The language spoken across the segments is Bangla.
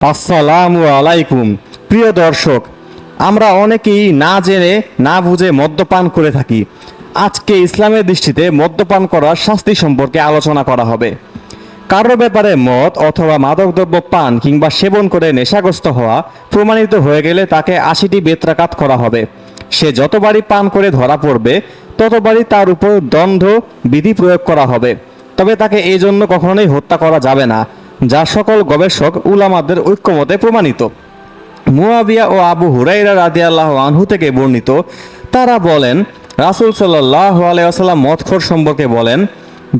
আসসালামু আলাইকুম। প্রিয় দর্শক, আমরা অনেকেই না জেনে না বুঝে মদ্যপান করে থাকি। আজকে ইসলামের দৃষ্টিতে মদ্যপান করার শাস্তি সম্পর্কে আলোচনা করা হবে। কারো ব্যাপারে মদ অথবা মাদকদ্রব্য পান কিংবা সেবন করে নেশাগ্রস্ত হওয়া প্রমাণিত হয়ে গেলে তাকে ৮০টি বেত্রাঘাত করা হবে। সে যতবারই পান করে ধরা পড়বে ততবারই তার উপর দণ্ড বিধি প্রয়োগ করা হবে। তবে তাকে এই জন্য কখনোই হত্যা করা যাবে না, যা সকল গবেষক উলামাদের ঐক্যমতে প্রমাণিত। মুয়াবিয়া ও আবু হুরাইরা রাদিয়াল্লাহু আনহু থেকে বর্ণিত, তারা বলেন, রাসূল সাল্লাল্লাহু আলাইহি ওয়াসাল্লাম মদখোর সম্পর্কে বলেন,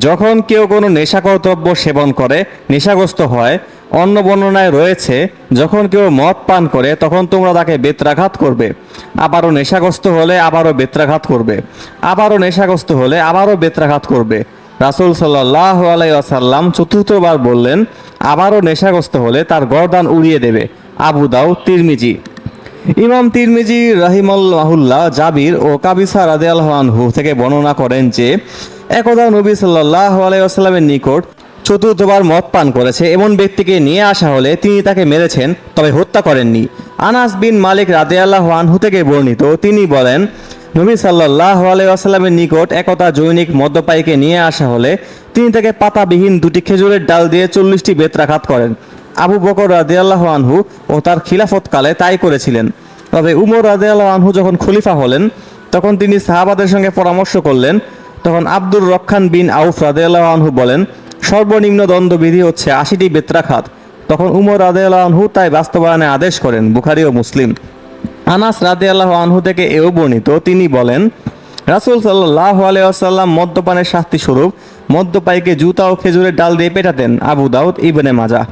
যখন কেউ কোনো নেশাকর দ্রব্য সেবন করে নেশাগ্রস্ত হয়, অন্য বর্ণনায় রয়েছে, যখন কেউ মদ পান করে তখন তোমরা তাকে বেত্রাঘাত করবে, আবারও নেশাগ্রস্ত হলে আবারও বেত্রাঘাত করবে, আবারও নেশাগ্রস্ত হলে আবারও বেত্রাঘাত করবে। রাসূল সাল্লাল্লাহু আলাইহি ওয়াসাল্লাম চতুর্থবার বললেন, আবারও নেশাগ্রস্ত হলে তার গর্দান উড়িয়ে দেবে। আবু দাউদ, তিরমিজি। ইমাম তিরমিজি রাহিমাহুল্লাহ জাবির ও কাবিসা রাদিয়াল্লাহু আনহু থেকে বর্ণনা করেন যে, একদা নবী সাল্লাল্লাহু আলাইহি ওয়াসাল্লামের নিকট চতুর্থবার মদ পান করেছে এমন ব্যক্তিকে নিয়ে আসা হলে তিনি তাকে মেরেছেন, তবে হত্যা করেননি। আনাস বিন মালিক রাদিয়াল্লাহু আনহু থেকে বর্ণিত, তিনি বলেন, নবী সাল্লাল্লাহু আলাইহি ওয়াসাল্লামের নিকট একদা জৈনিক মদ্যপায়ীকে নিয়ে আসা হলে তিনি তাকে পাতাবিহীন দুটি খেজুরের ডাল দিয়ে 40টি বেত্রাঘাত করেন। আবু বকর রাদিয়াল্লাহু আনহু ও তার খিলাফতকালে তাই করেছিলেন। তবে উমর রাদিয়াল্লাহু আনহু যখন খলিফা হলেন তখন তিনি সাহাবাদের সঙ্গে পরামর্শ করলেন। তখন আব্দুর রহমান বিন আউফ রাদিয়াল্লাহু আনহু বলেন, সর্বনিম্ন দণ্ডবিধি হচ্ছে ৮০টি বেত্রাঘাত। তখন উমর রাদিয়াল্লাহু আনহু তাই বাস্তবায়নে আদেশ করেন। বুখারী ও মুসলিম। আনাস রাদিয়াল্লাহু আনহু থেকে এও বর্ণিত, তিনি বলেন, রাসূল সাল্লাল্লাহু আলাইহি ওয়াসাল্লাম মদ্যপানের শাস্তি স্বরূপ মদ্যপায়ীকে জুতা ও খেজুরের ডাল দিয়ে পেটাতেন। আবু দাউদ, ইবনে মাজাহ।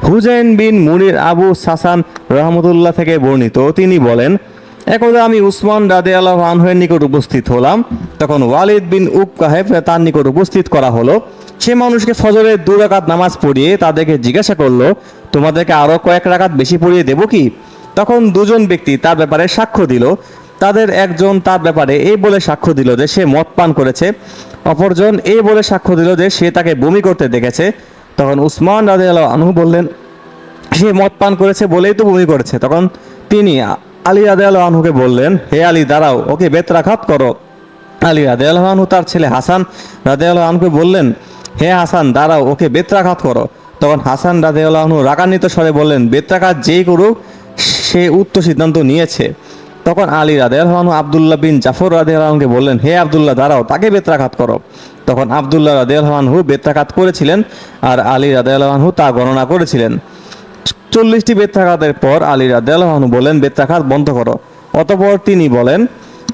হুজাইন বিন মুনির আবু সাসান রহমতুল্লাহ থেকে বর্ণিত, তিনি বলেন, একদা আমি উসমান রাদিয়াল্লাহু আনহুর নিকট উপস্থিত হলাম। তখন ওয়ালিদ বিন উকবাহে তার নিকট উপস্থিত করা হলো। সে মানুষকে ফজরের 2 রাকাত নামাজ পড়িয়ে তাদেরকে জিজ্ঞাসা করলো, তোমাদেরকে আরও কয়েক রাকাত বেশি পড়িয়ে দেব কি? তখন দুজন ব্যক্তি তার ব্যাপারে সাক্ষ্য দিল। তাদের একজন তার ব্যাপারে এই বলে সাক্ষ্য দিল যে সে মদ পান করেছে, অপরজন এই বলে সাক্ষ্য দিল যে সে তাকে বমি করতে দেখেছে। তখন উসমান রাদিয়াল্লাহু আনহু বললেন, সে মদ পান করেছে বলেই তো বমি করেছে। তখন তিনি আলী রাদিয়াল্লাহু আনহুকে বললেন, হে আলী, দাঁড়াও, ওকে বেত্রাঘাত করো। আলী রাদিয়াল্লাহু আনহু তার ছেলে হাসান রাদিয়াল্লাহু আনহুকে বললেন, হে হাসান, দাঁড়াও, ওকে বেত্রাঘাত করো। তখন হাসান রাদিয়াল্লাহু আনহু রাগান্বিত স্বরে বললেন, বেত্রাঘাত যেই করুক সে উক্ত সিদ্ধান্ত নিয়েছে। তখন আলী রাদিয়াল্লাহু আনহু আব্দুল্লাহ বিন জাফর রাদিয়াল্লাহু আনহুকে বললেন, হে আব্দুল্লাহ, দাঁড়াও, তাকে বেত্রাঘাত করো। তখন আব্দুল্লাহ রাদিয়াল্লাহু আনহু বেত্রাঘাত করেছিলেন আর আলী রাদিয়াল্লাহু আনহু তা গণনা করেছিলেন। 40টি বেত্রাঘাতের পর আলী রাদিয়াল্লাহু আনহু বলেন, বেত্রাঘাত বন্ধ করো। অতঃপর তিনি বলেন,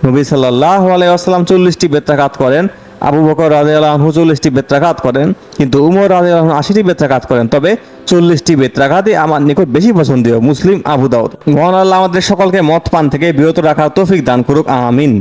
নবী সাল্লাল্লাহু আলাইহি ওয়াসাল্লাম 40টি বেত্রাঘাত করেন, আবু বকর রাদিয়াল্লাহু আনহু 40টি বেত্রাঘাত করেন, কিন্তু উমর রাদিয়াল্লাহু আনহু 80টি বেত্রাঘাত করেন। তবে 40টি বেত্রাঘাতই আমার নিকট বেশি পছন্দীয়। মুসলিম, আবু দাউদ। মহান আল্লাহ আমাদের সকলকে মদ পান থেকে বিরত রাখার তৌফিক দান করুক, আমিন।